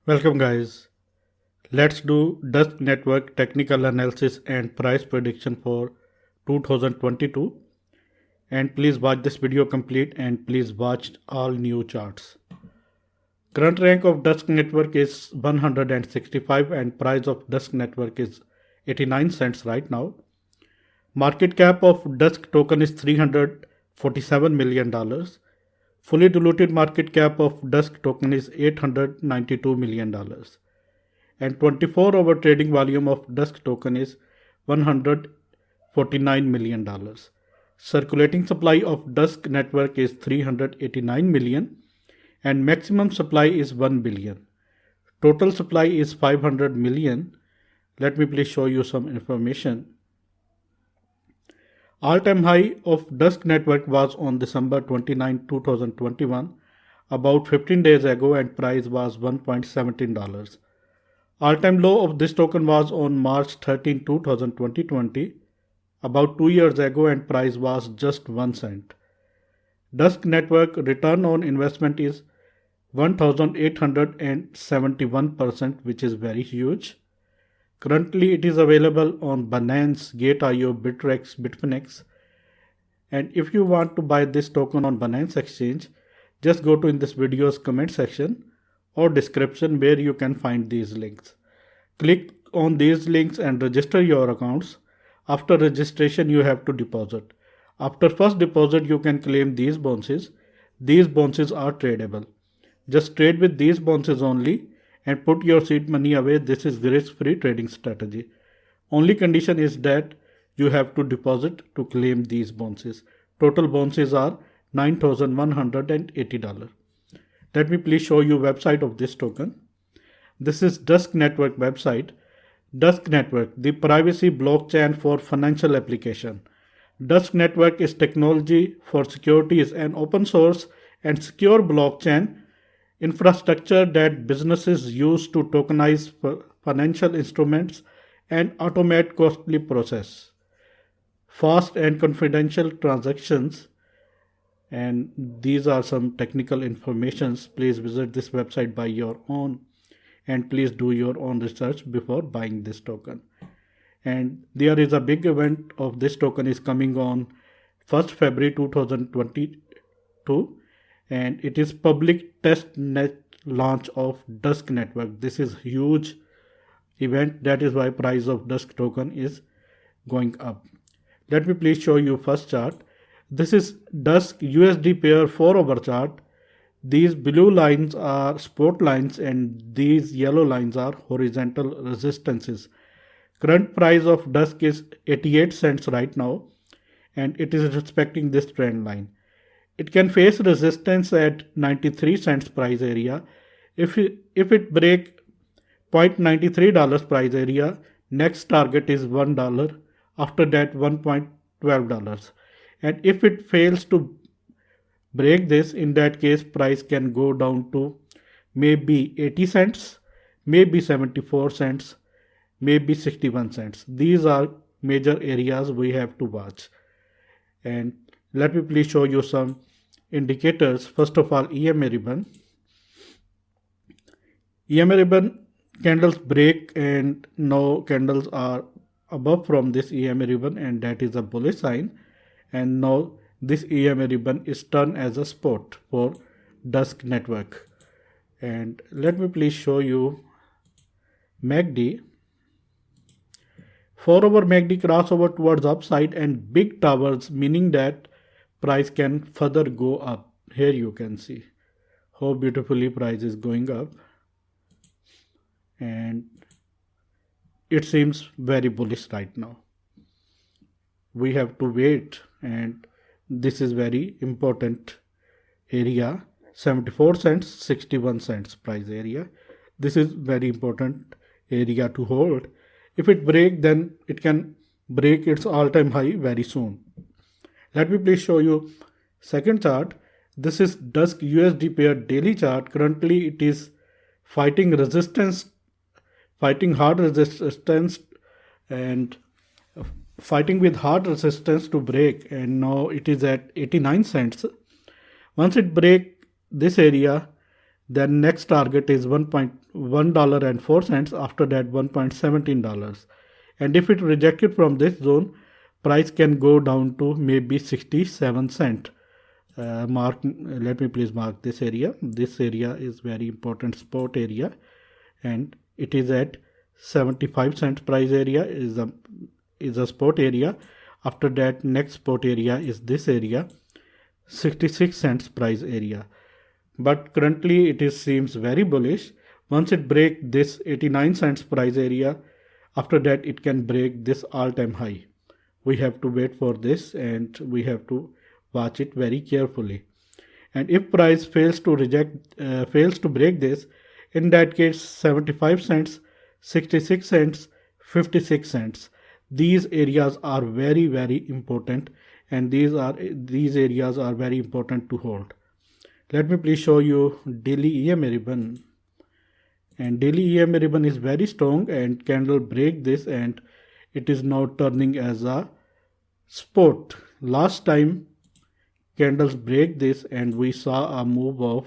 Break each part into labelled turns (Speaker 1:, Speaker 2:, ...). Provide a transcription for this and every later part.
Speaker 1: Welcome guys. Let's do Dusk Network technical analysis and price prediction for 2022. And please watch this video complete and please watch all new charts. Current rank of Dusk Network is 165 and price of Dusk Network is 89 cents right now. Market cap of Dusk token is $347 million. Fully diluted market cap of Dusk token is $892 million. And 24-hour trading volume of Dusk token is $149 million. Circulating supply of Dusk network is 389 million and maximum supply is 1 billion. Total supply is 500 million. Let me please show you some information. All-time high of Dusk network was on December 29, 2021, about 15 days ago, and price was $1.17. All-time low of this token was on March 13, 2020, about 2 years ago, and price was just 1 cent. Dusk network return on investment is 1871%, which is very huge. Currently, it is available on Binance, Gate.io, Bittrex, Bitfinex. And if you want to buy this token on Binance Exchange, just go to in this video's comment section or description where you can find these links. Click on these links and register your accounts. After registration, you have to deposit. After first deposit, you can claim these bounces. These bounces are tradable. Just trade with these bounces only and put your seed money away. This is risk-free trading strategy. Only condition is that you have to deposit to claim these bounces. Total bounces are $9,180. Let me please show you website of this token. This is Dusk Network website. Dusk Network, the privacy blockchain for financial application. Dusk Network is technology for security, is an open source and secure blockchain infrastructure that businesses use to tokenize financial instruments and automate costly process, fast and confidential transactions. And these are some technical informations. Please visit this website by your own and please do your own research before buying this token. And there is a big event of this token is coming on 1st February 2022, and it is public test net launch of Dusk network. This is huge event, that is why price of Dusk token is going up. Let me please show you first chart. This is Dusk USD pair 4-hour chart. These blue lines are support lines and these yellow lines are horizontal resistances. Current price of Dusk is 88 cents right now and it is respecting this trend line. It can face resistance at 93 cents price area. If it break $0.93 price area, next target is $1. After that $1.12. And if it fails to break this, in that case price can go down to maybe 80 cents, maybe 74 cents, maybe 61 cents. These are major areas we have to watch. And let me please show you some indicators. First of all, EMA ribbon. EMA ribbon candles break and now candles are above from this EMA ribbon, and that is a bullish sign. And now this EMA ribbon is turned as a support for Dusk network. And let me please show you MACD. 4-hour MACD crossover towards upside and big towers, meaning that price can further go up. Here you can see how beautifully price is going up and it seems very bullish right now. We have to wait, and this is very important area. 74 cents, 61 cents price area. This is very important area to hold. If it break, then it can break its all-time high very soon. Let me please show you second chart. This is Dusk USD pair daily chart. Currently it is fighting resistance, fighting hard resistance and fighting with hard resistance to break, and now it is at 89 cents. Once it break this area, Then next target is $1.04. After that $1.17. And if it rejected from this zone, price can go down to maybe 67 cent. Let me please mark this area. This area is very important support area, and it is at 75 cents price area is a support area. After that, next support area is this area, 66 cents price area. But currently it seems very bullish. Once it break this 89 cents price area, after that it can break this all-time high. We have to wait for this, and we have to watch it very carefully. And if price fails to break this, in that case 75 cents, 66 cents, 56 cents, these areas are very important, and these areas are very important to hold. Let me please show you daily EMA ribbon. And daily EMA ribbon is very strong, and candle break this, and it is now turning as a support. Last time candles break this, and we saw a move of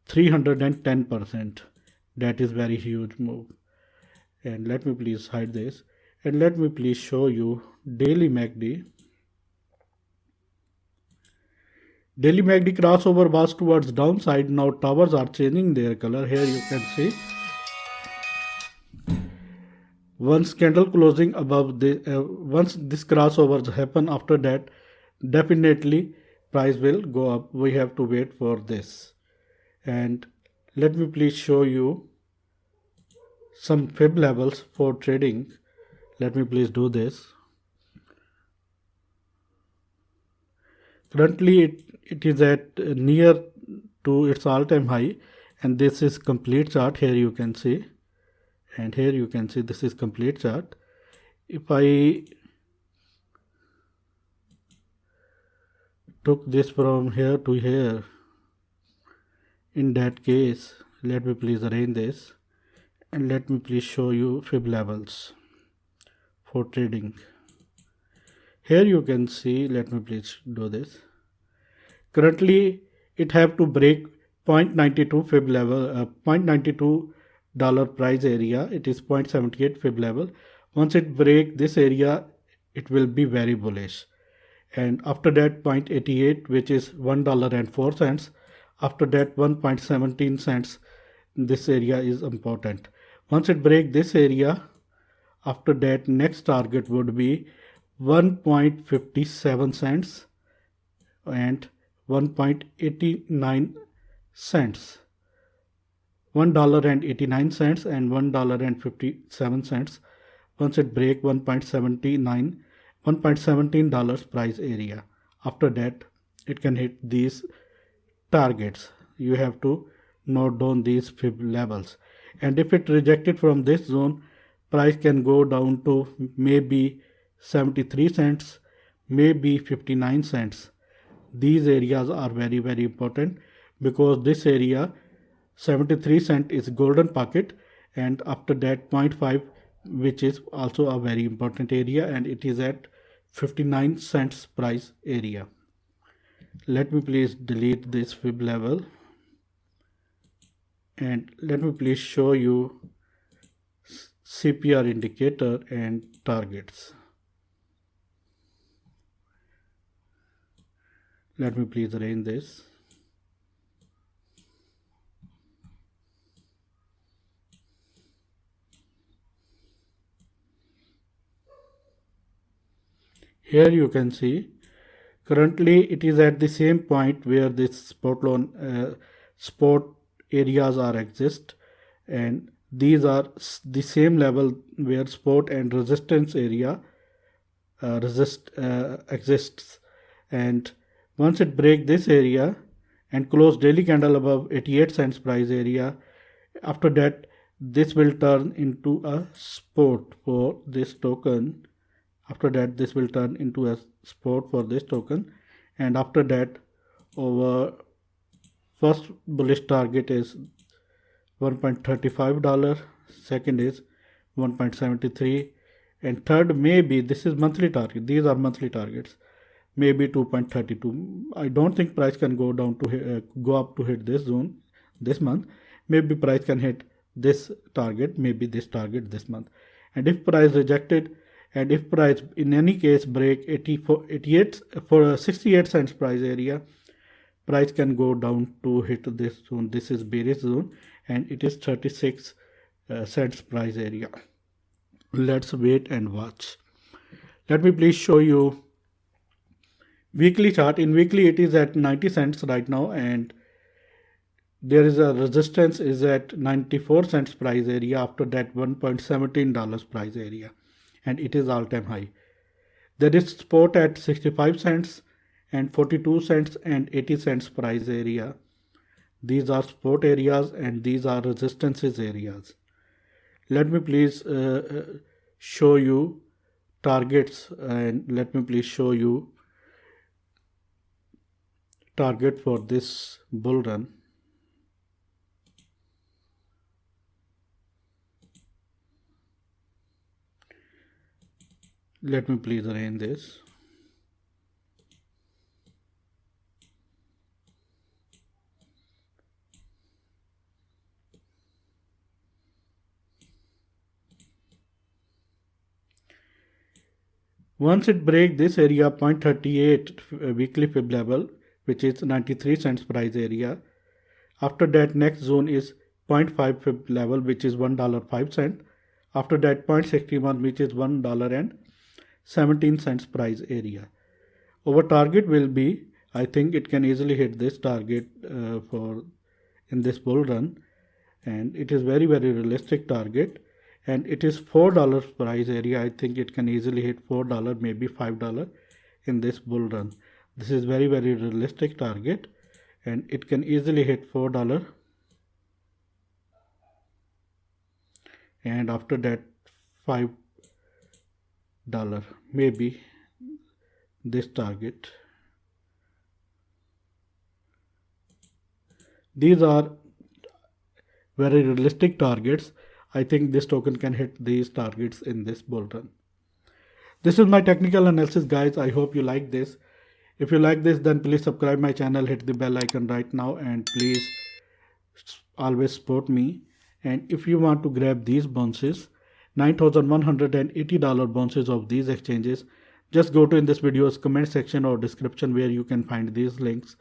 Speaker 1: 310%. That is very huge move. And let me please hide this, and let me please show you daily MACD. Daily MACD crossover was towards downside. Now towers are changing their color. Here you can see once candle closing above the once this crossovers happen, after that definitely price will go up. We have to wait for this. And let me please show you some fib levels for trading. Let me please do this. Currently it is at near to its all-time high, and this is complete chart. Here you can see, and here you can see this is complete chart. If I took this from here to here, in that case, let me please arrange this, and let me please show you fib levels for trading. Here you can see, let me please do this. Currently it have to break 0.92 fib level, $0.92 price area. It is 0.78 fib level. Once it break this area, it will be very bullish. And after that 0.88, which is $1.04. After that 1.17 cents. This area is important. Once it break this area, after that next target would be 1.57 cents and 1.89 cents. $1.89 and $1.57. Once it break $1.17 price area, after that it can hit these targets. You have to note down these fib levels, and if it rejected from this zone, price can go down to maybe 73 cents, maybe 59 cents. These areas are very important, because this area 73 cent is golden pocket, and after that 0.5, which is also a very important area, and it is at 59 cents price area. Let me please delete this fib level, and let me please show you CPR indicator and targets. Let me please arrange this. Here you can see currently it is at the same point where this support areas are exist, and these are the same level where support and resistance area exists. And once it break this area and close daily candle above 88 cents price area, after that this will turn into a support for this token. After that this will turn into a support for this token, and after that our first bullish target is $1.35, second is 1.73, and third maybe this is monthly target. These are monthly targets. maybe 2.32. I don't think price can go down to go up to hit this zone this month. Maybe price can hit this target, maybe this target this month. And if price rejected, and if price in any case break 88 for 68 cents price area, price can go down to hit this zone. This is bearish zone and it is 36 cents price area. Let's wait and watch. Let me please show you weekly chart. In weekly it is at 90 cents right now, and there is a resistance is at 94 cents price area, after that $1.17 price area, and it is all-time high. There is support at 65 cents and 42 cents and 80 cents price area. These are support areas and these are resistances areas. Let me please show you targets, and let me please show you target for this bull run. Let me please arrange this. Once it breaks this area 0.38 weekly fib level, which is 93 cents price area, after that next zone is 0.5 fib level, which is $1.05. After that 0.61, which is $1.17 price area. Our target will be, I think it can easily hit this target for in this bull run, and it is very realistic target, and it is $4 price area. I think it can easily hit $4, maybe $5 in this bull run. This is very realistic target, and it can easily hit $4, and after that $5, maybe this target. These are very realistic targets. I think this token can hit these targets in this bull run. This is my technical analysis, guys. I hope you like this. If you like this, then please subscribe my channel, hit the bell icon right now, and please always support me. And if you want to grab these bounces, $9,180 bounces of these exchanges, just go to in this video's comment section or description where you can find these links.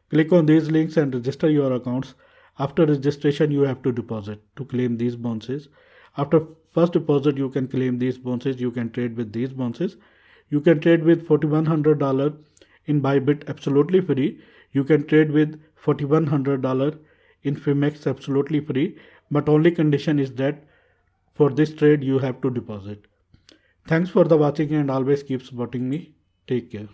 Speaker 1: Click on these links and register your accounts. After registration, you have to deposit to claim these bounces. After first deposit, you can claim these bounces. You can trade with these bounces. You can trade with $4,100 in Bybit absolutely free. You can trade with $4,100 in Fimex absolutely free. But only condition is that for this trade you have to deposit. Thanks for the watching and always keep supporting me. Take care.